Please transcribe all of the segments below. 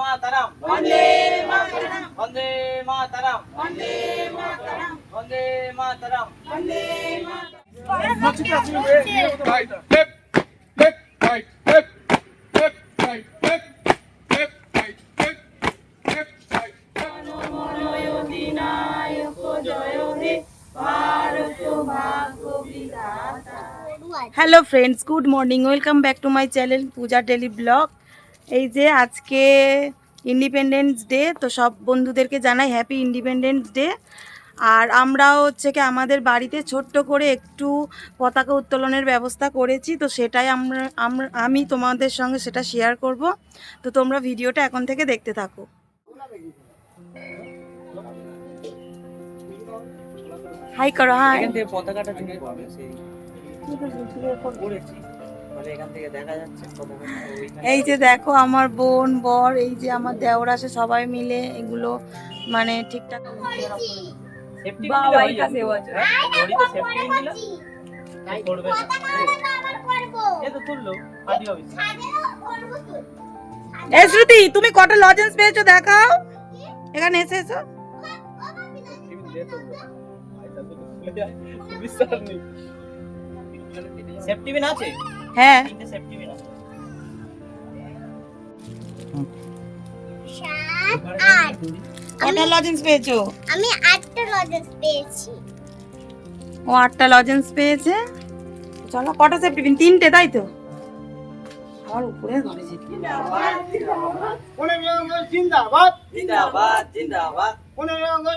মাতরম বন্দে মাতরম বন্দে মাতরম বন্দে মাতরম বন্দে মাতরম বন্দে মাতরম Right, left, left, right, left, left, right, left, left, right, left, left, right. মনয় অধিনায়ক জয় হে ভারত ভাগ্য বিধাতা। Hello friends, good morning, welcome back to my channel Puja daily blog. এই যে আজকে independence day, তো সব বন্ধুদেরকে জানাই হ্যাপি ইন্ডিপেন্ডেন্স ডে। আর আমরাও হচ্ছে কি আমাদের বাড়িতে ছোট্ট করে একটু পতাকা উত্তোলনের ব্যবস্থা করেছি, তো সেটাই আমি তোমাদের সঙ্গে সেটা শেয়ার করব। তো তোমরা ভিডিওটা এখন থেকে দেখতে থাকো। হাই করো, হাই। এখান থেকে পতাকাটা তুলে পাবে সেই পড়েছি মানে এখান থেকে দেখা যাচ্ছে পতাকাটা ওইখানে। এই যে দেখো আমার বোন, বর, এই যে আমার দেওর আছে, সবাই মিলে এগুলো মানে ঠিকঠাক সেফটি বাবা এই কাছে আছে ঘড়িতে সেফটি পিন দিলা তাই করবে না এ তো তুললো আদি হবে। এই শ্রুতি, তুমি কটা লজেন্স পেয়েছো দেখাও, এখানে এসে এসো। সেফটি পিন আছে? হ্যাঁ, তিনটে সেফটি পিন আছে। কটা লজেন্স পেয়েছো? আমি 8টা লজেন্স পেয়েছি। ও 8টা লজেন্স পেয়েছে। চলো, কটা সেফটি পিন? 3টে, তাই তো? আমার উপরে ঘরে যেতে জিন্দাবাদ জিন্দাবাদ জিন্দাবাদ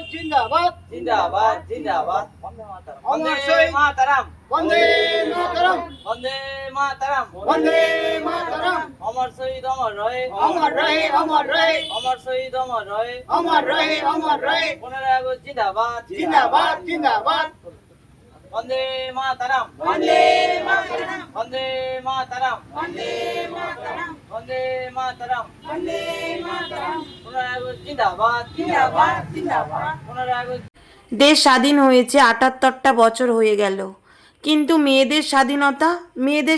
জিন্দাবাদ জিন্দাবাদ জিন্দাবাদ বন্দে মাতরম বন্দে মাতরম বন্দে মাতরম বন্দে মাতরম অমর শহীদ অমর রহে অমর রহে অমর রহে অমর শহীদ অমর রহে অমর রহে অমর রহে 15 আগস্ট জিন্দাবাদ জিন্দাবাদ জিন্দাবাদ বন্দে মাতরম বন্দে মাতরম বন্দে মাতরম বন্দে মাতরম বন্দে মাতরম বন্দে মাতরম 15 আগস্ট জিন্দাবাদ জিন্দাবাদ জিন্দাবাদ। 15 আগস্ট। দেশ স্বাধীন হয়েছে 78টা বছর হয়ে গেল, কিন্তু মেয়েদের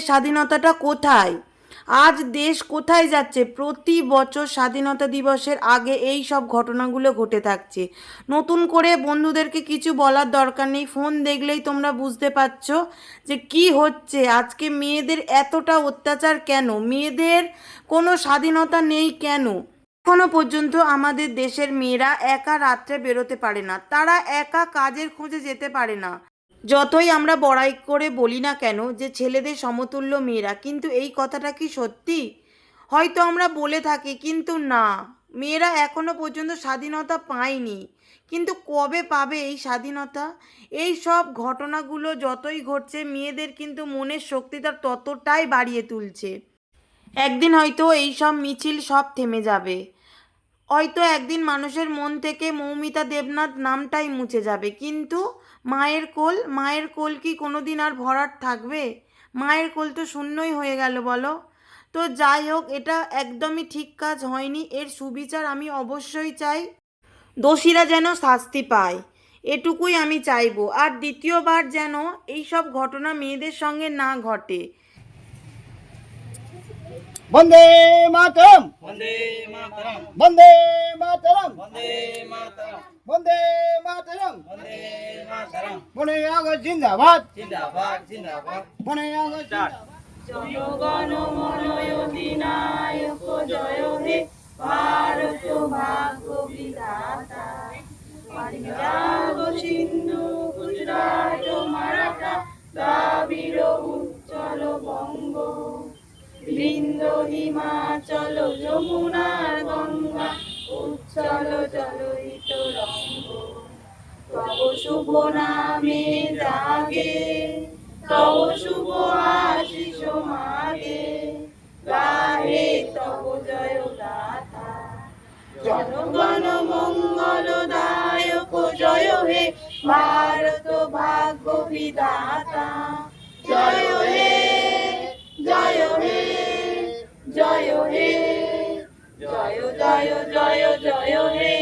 স্বাধীনতাটা কোথায়? আজ দেশ কোথায় যাচ্ছে? প্রতি বছর স্বাধীনতা দিবসের আগে এই সব ঘটনাগুলো ঘটে থাকছে। নতুন করে বন্ধুদেরকে কিছু বলার দরকার নেই, ফোন দেখলেই তোমরা বুঝতে পারছো যে কি হচ্ছে। আজকে মেয়েদের এতটা অত্যাচার কেন? মেয়েদের কোনো স্বাধীনতা নেই কেন? এখনো পর্যন্ত আমাদের দেশের মেয়েরা একা রাত্রে বেরোতে পারে না, তারা একা কাজের খোঁজে যেতে পারে না। যতই আমরা বড়াই করে বলি না কেন যে ছেলেদের সমতুল্য মেয়েরা, কিন্তু এই কথাটা কি সত্যি? হয়তো আমরা বলে থাকি, কিন্তু না, মেয়েরা এখনো পর্যন্ত স্বাধীনতা পায়নি। কিন্তু কবে পাবে এই স্বাধীনতা? এই সব ঘটনাগুলো যতই ঘটছে, মেয়েদের কিন্তু মনের শক্তিটা ততটাই বাড়িয়ে তুলছে। একদিন হয়তো এই সব মিছিল সব থেমে যাবে, হয়তো একদিন মানুষের মন থেকে মৌমিতা দেবনাথ নামটাই মুছে যাবে, কিন্তু মায়ের কোল কি কোনোদিন আর ভরাট থাকবে? মায়ের কোল তো শূন্যই হয়ে গেল, বলো। তো যাই হোক, এটা একদমই ঠিক কাজ হয়নি, এর সুবিচার আমি অবশ্যই চাই। দোষীরা যেন শাস্তি পায়, এটুকুই আমি চাইবো। আর দ্বিতীয়বার যেন এই সব ঘটনা মেয়েদের সঙ্গে না ঘটে। বন্দে মাতরম বন্দে মাতরম বন্দে মাতরম বন্দে মাতরম বন্দে মাতরম বন্দে মাতরম 15 আগস্ট জিন্দাবাদ জিন্দাবাদ জিন্দাবাদ 15 আগস্ট জনগণ মনয় অধিনায়ক জয় হে ভারত ভাগ্য বিধাতা। পাঞ্জাব সিন্ধু গুজরাট মারাঠা দ্রাবিড় উচ্চল বঙ্গ বৃন্দ হিমাচল যমুনার গঙ্গা উচ্চল জলহিত রঙ্গ। তব শুভ নামে জাগে তব শুভ আশিস মাগে গাহে তব জয় গাথা। জনগণ মঙ্গলদায়ক জয় হে ভারত ভাগ্য বিধাতা। জয় হে জয় হে জয় হে জয় জয় জয় জয় হে।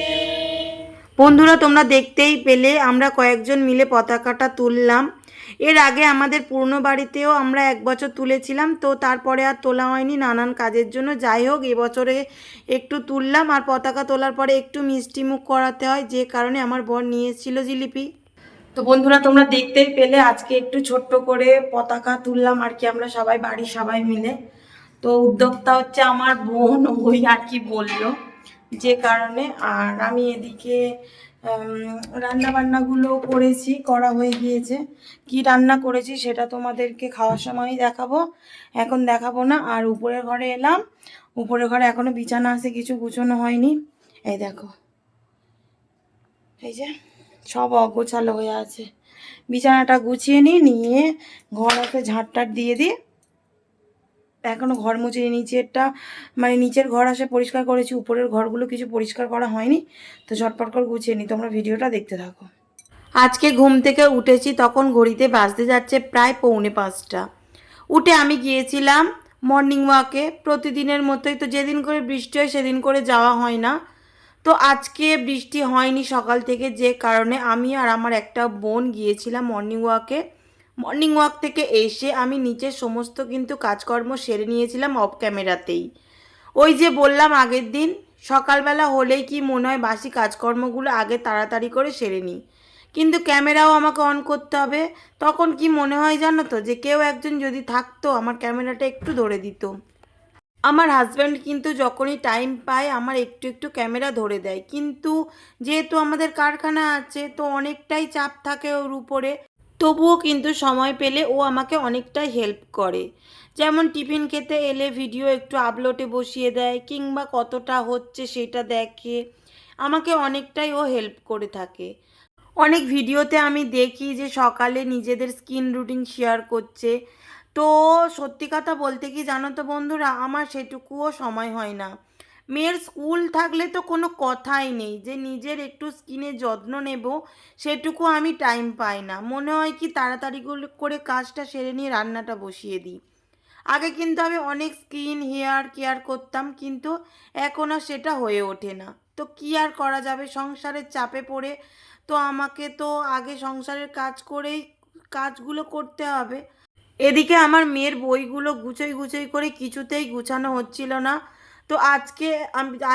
বন্ধুরা, তোমরা দেখতেই পেলে আমরা কয়েকজন মিলে পতাকাটা তুললাম। এর আগে আমাদের পুরনো বাড়িতেও আমরা 1 বছর তুলেছিলাম, তো তারপরে আর তোলা হয়নি নানান কাজের জন্য। যাই হোক, এবছরে একটু তুললাম। আর পতাকা তোলার পরে একটু মিষ্টি মুখ করাতে হয়, যে কারণে আমার বর নিয়ে এসেছিলো জিলিপি। তো বন্ধুরা, তোমরা দেখতেই পেলে আজকে একটু ছোট্ট করে পতাকা তুললাম আর কি, আমরা সবাই বাড়ির সবাই মিলে। তো উদ্যোক্তা হচ্ছে আমার বোন, ওই আর কি বললো, যে কারণে। আর আমি এদিকে রান্না বান্নাগুলো করা হয়ে গিয়েছে। কি রান্না করেছি সেটা তোমাদেরকে খাওয়ার সময়ই দেখাবো, এখন দেখাবো না। আর উপরের ঘরে এলাম, উপরের ঘরে এখনো বিছানা আছে, কিছু গুছানো হয়নি। এই দেখো, এই যে সব অগোছালো হয়ে আছে। বিছানাটা গুছিয়ে নিয়ে ঘর আছে ঝাঁটটার দিয়ে দিই। এখনো ঘর মুছিনি, নিচেরটা মানে নিচের ঘর আসে পরিষ্কার করেছি, উপরের ঘরগুলো কিছু পরিষ্কার করা হয়নি। তো ঝটপট করে গুছিয়ে নিই, তোমরা ভিডিওটা দেখতে থাকো। আজকে ঘুম থেকে উঠেছি, তখন ঘড়িতে বাজতে যাচ্ছে প্রায় 4:45। উঠে আমি গিয়েছিলাম মর্নিং ওয়াকে, প্রতিদিনের মতোই। তো যেদিন করে বৃষ্টি হয় সেদিন করে যাওয়া হয় না। তো আজকে বৃষ্টি হয়নি সকাল থেকে, যে কারণে আমি আর আমার একটা বোন গিয়েছিলাম মর্নিং ওয়াকে। মর্নিং ওয়াক থেকে এসে আমি নিচের সমস্ত কিন্তু কাজকর্ম সেরে নিয়েছিলাম অফ ক্যামেরাতেই। ওই যে বললাম আগের দিন, সকালবেলা হলেই কি মনে হয় বাসি কাজকর্মগুলো আগে তাড়াতাড়ি করে সেরে নিই, কিন্তু ক্যামেরাও আমাকে অন করতে হবে। তখন কি মনে হয় জানো তো, যে কেউ একজন যদি থাকতো আমার ক্যামেরাটা একটু ধরে দিত। আমার হাজব্যান্ড কিন্তু যখনই টাইম পায় আমার একটু একটু ক্যামেরা ধরে দেয়, কিন্তু যেহেতু আমাদের কারখানা আছে তো অনেকটাই চাপ থাকে ওর উপরে। তবুও কিন্তু সময় পেলে ও আমাকে অনেকটাই হেল্প করে। যেমন টিফিন খেতে এলে ভিডিও একটু আপলোডে বসিয়ে দেয়, কিংবা কতটা হচ্ছে সেটা দেখে আমাকে অনেকটাই ও হেল্প করে থাকে। অনেক ভিডিওতে আমি দেখি যে সকালে নিজেদের স্কিন রুটিন শেয়ার করছে। তো সত্যি কথা বলতে কি জানো তো বন্ধুরা, আমার সেটুকুও সময় হয় না। মেয়ের স্কুল থাকলে তো কোনো কথাই নেই, যে নিজের একটু স্কিনের যত্ন নেব সেটুকু আমি টাইম পাই না। মনে হয় কি তাড়াতাড়ি করে কাজটা সেরে নিয়ে রান্নাটা বসিয়ে দিই। আগে কিন্তু আমি অনেক স্কিন হেয়ার কেয়ার করতাম, কিন্তু এখন আর সেটা হয়ে ওঠে না। তো কী আর করা যাবে, সংসারের চাপে পড়ে তো আমাকে তো আগে সংসারের কাজ করেই কাজগুলো করতে হবে। এদিকে আমার মেয়ের বইগুলো গুছোই করে কিছুতেই গুছানো হচ্ছিল না। তো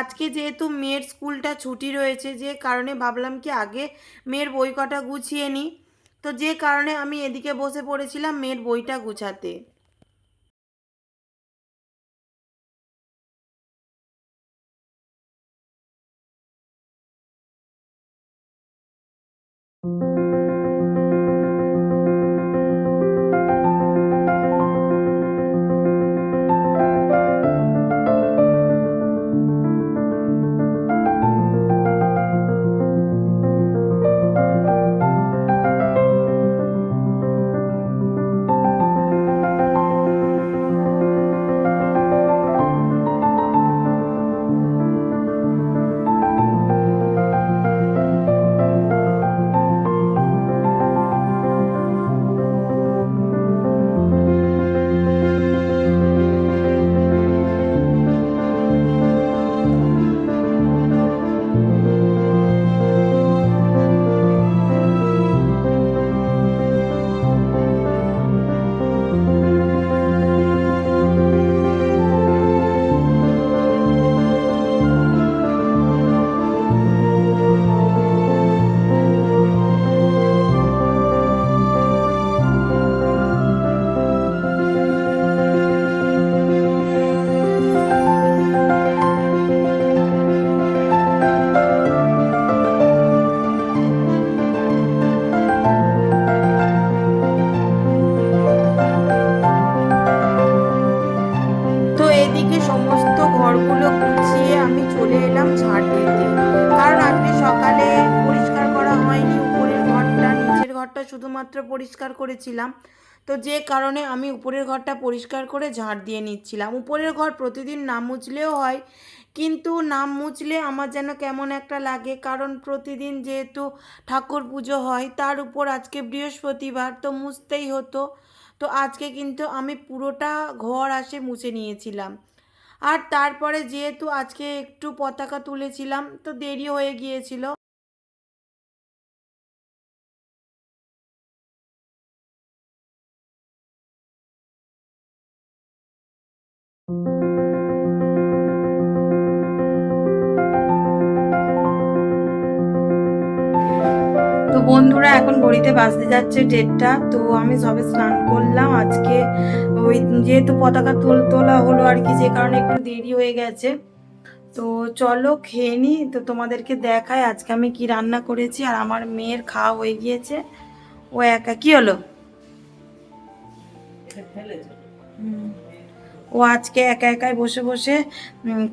আজকে যেহেতু মেয়ের স্কুলটা ছুটি রয়েছে, যে কারণে ভাবলাম কি আগে মেয়ের বই কটা গুছিয়ে নিই। তো যে কারণে আমি এদিকে বসে পড়েছিলাম মেয়ের বইটা গুছাতে। তো এদিকে সমস্ত ঘরগুলো গুছিয়ে আমি চলে এলাম ঝাড় দিতে, কারণ আজকে সকালে পরিষ্কার করা হয়নি উপরের ঘরটা, নিচের ঘরটা শুধুমাত্র পরিষ্কার করেছিলাম। তো যে কারণে আমি উপরের ঘরটা পরিষ্কার করে ঝাড় দিয়ে নিচ্ছিলাম। উপরের ঘর প্রতিদিন না মুছলেও হয়, কিন্তু না মুছলে আমার যেন কেমন একটা লাগে, কারণ প্রতিদিন যেহেতু ঠাকুর পুজো হয়, তার উপর আজকে বৃহস্পতিবার, তো মুছতেই হতো। তো আজকে কিন্তু আমি পুরোটা ঘর আসে মুছে নিয়েছিলাম। আর তারপরে যেহেতু আজকে একটু পতাকা তুলেছিলাম তো দেরি হয়ে গিয়েছিল। বন্ধুরা এখন ঘড়িতে বাজতে যাচ্ছে 1:30। তো আমি সবে স্নান করলাম আজকে, ওই যেহেতু পতাকা তোলা হলো আর কি, যে কারণে একটু দেরি হয়ে গেছে। তো চলো খেয়ে নি, তো তোমাদেরকে দেখায় আজকে আমি কি রান্না করেছি। আর আমার মেয়ের খাওয়া হয়ে গিয়েছে, ও একা কি হলো, ও আজকে একা একাই বসে বসে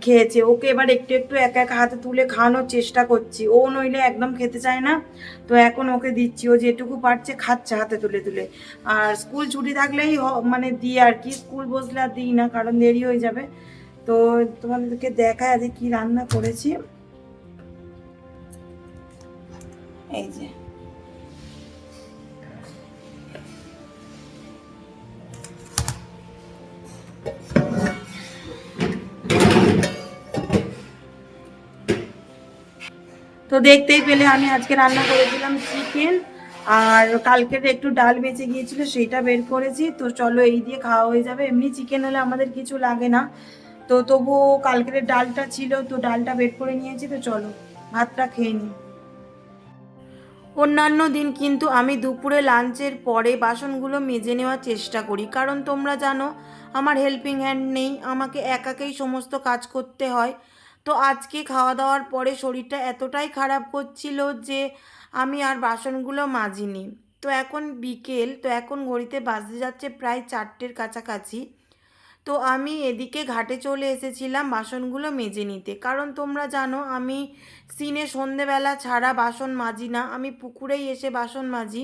খেয়েছে। ওকে এবার একটু একটু একা একা হাতে তুলে খাওয়ানোর চেষ্টা করছি, ও নইলে একদম খেতে চায় না। তো এখন ওকে দিচ্ছি, ও যেটুকু পারছে খাচ্ছে হাতে তুলে তুলে। আর স্কুল ছুটি থাকলেই মানে দিই আর কি, স্কুল বসলে আর দিই না কারণ দেরি হয়ে যাবে। তো তোমাদেরকে দেখায় আজকে কি রান্না করেছি। এই যে তো দেখতেই পেলে আমি আজকে রান্না করেছিলাম চিকেন, আর কালকের একটু ডাল বেঁচে গিয়েছিল সেইটা বের করেছি। তো চলো এই দিয়ে খাওয়া হয়ে যাবে, এমনি চিকেন হলে আমাদের কিছু লাগে না। তো তবুও কালকের ডালটা ছিল, তো ডালটা বের করে নিয়েছি। তো চলো ভাতটা খেয়ে নিই। অন্যান্য দিন কিন্তু আমি দুপুরে লাঞ্চের পরে বাসনগুলো মেজে নেওয়ার চেষ্টা করি, কারণ তোমরা জানো আমার হেল্পিং হ্যান্ড নেই, আমাকে একাকেই সমস্ত কাজ করতে হয়। তো আজকে খাওয়া দাওয়ার পরে শরীরটা এতটাই খারাপ করছিল যে আমি আর বাসনগুলো মাজিনি। তো এখন বিকেল, তো এখন ঘড়িতে বাজতে যাচ্ছে প্রায় 4টের কাছাকাছি। তো আমি এদিকে ঘাটে চলে এসেছিলাম বাসনগুলো মেজে নিতে, কারণ তোমরা জানো আমি সিনে সন্ধেবেলা ছাড়া বাসন মাজি না, আমি পুকুরেই এসে বাসন মাজি।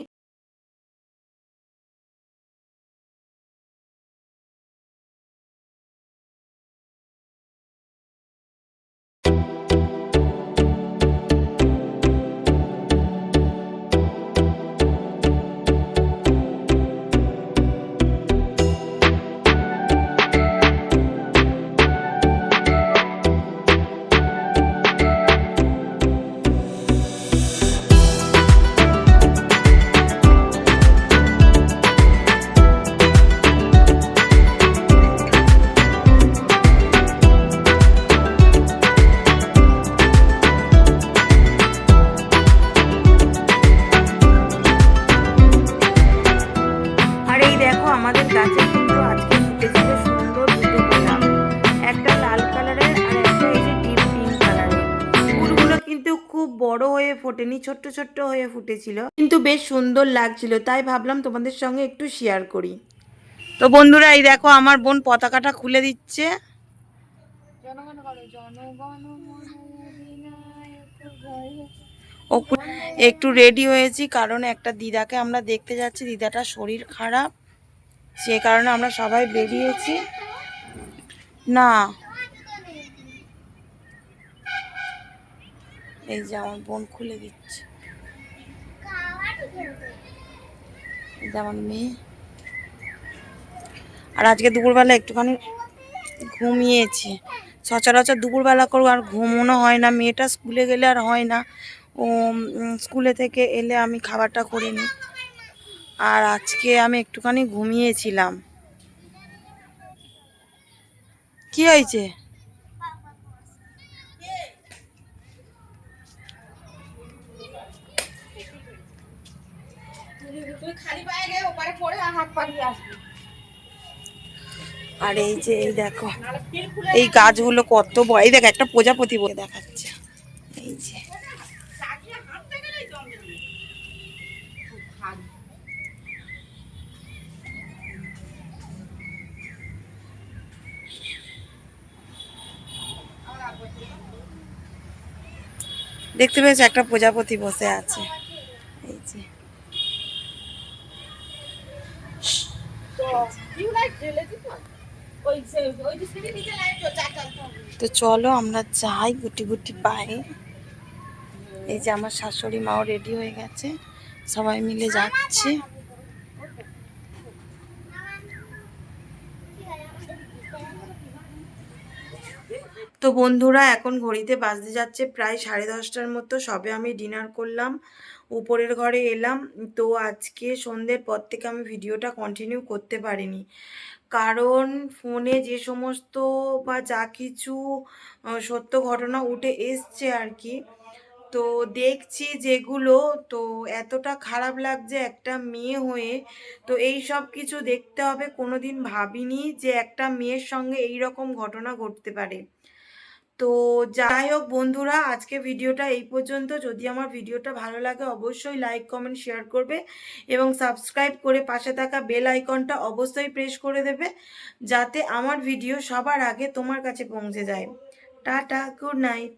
আর এই দেখো আমাদের গাছে কিন্তু আজকে ফুটেছিল সুন্দর দুটো গোলাপ, একটা লাল কালারের আর একটা এই যে ডিপ পিঙ্ক কালারের। ফুলগুলো কিন্তু খুব বড় হয়ে ফোটেনি, ছোট্ট ছোট্ট হয়ে ফুটেছিল, কিন্তু বেশ সুন্দর লাগছিল, তাই ভাবলাম তোমাদের সঙ্গে একটু শেয়ার করি। তো বন্ধুরা এই দেখো আমার বোন পতাকাটা খুলে দিচ্ছে। ও একটু রেডি হয়েছি কারণ একটা দিদাকে আমরা দেখতে যাচ্ছি, দিদাটার শরীর খারাপ, সে কারণে আমরা সবাই বেরিয়েছি। না এই যে আমার বোন খুলে দিচ্ছে, এই যে আমার মেয়ে। আর আজকে দুপুরবেলা একটুখানি ঘুমিয়েছি, সচরাচর দুপুরবেলা করবো আর ঘুমোনো হয় না, মেয়েটা স্কুলে গেলে আর হয় না, ও স্কুলে থেকে এলে আমি খাবারটা করে নিই। আর আজকে আমি একটুখানি ঘুমিয়েছিলাম। কি হয়েছে? আর এই যে এই দেখো এই গাছগুলো কত বড়, এই দেখো একটা প্রজাপতি বলে দেখাচ্ছে, এই যে দেখতে পেয়েছো একটা প্রজাপতি বসে আছে, এই যে। তো চলো আমরা যাই গুটি গুটি পায়ে। এই যে আমার শাশুড়ি মাও রেডি হয়ে গেছে, সবাই মিলে যাচ্ছি। তো বন্ধুরা এখন ঘড়িতে বাজতে যাচ্ছে প্রায় 10:30টার মতো, সবে আমি ডিনার করলাম, উপরের ঘরে এলাম। তো আজকে সন্ধ্যের পর থেকে আমি ভিডিওটা কন্টিনিউ করতে পারিনি, কারণ ফোনে যে সমস্ত বা যা কিছু সত্য ঘটনা উঠে এসছে আর কি, তো দেখছি যেগুলো, তো এতটা খারাপ লাগছে একটা মেয়ে হয়ে। তো এই সব কিছু দেখতে হবে, কোনোদিন ভাবিনি যে একটা মেয়ের সঙ্গে এই রকম ঘটনা ঘটতে পারে। তো যাই হোক বন্ধুরা, আজকে ভিডিওটা এই পর্যন্ত। যদি আমার ভিডিওটা ভালো লাগে অবশ্যই লাইক কমেন্ট শেয়ার করবে এবং সাবস্ক্রাইব করে পাশে থাকা বেল আইকনটা অবশ্যই প্রেস করে দেবে, যাতে আমার ভিডিও সবার আগে তোমার কাছে পৌঁছে যায়। Tata, good night.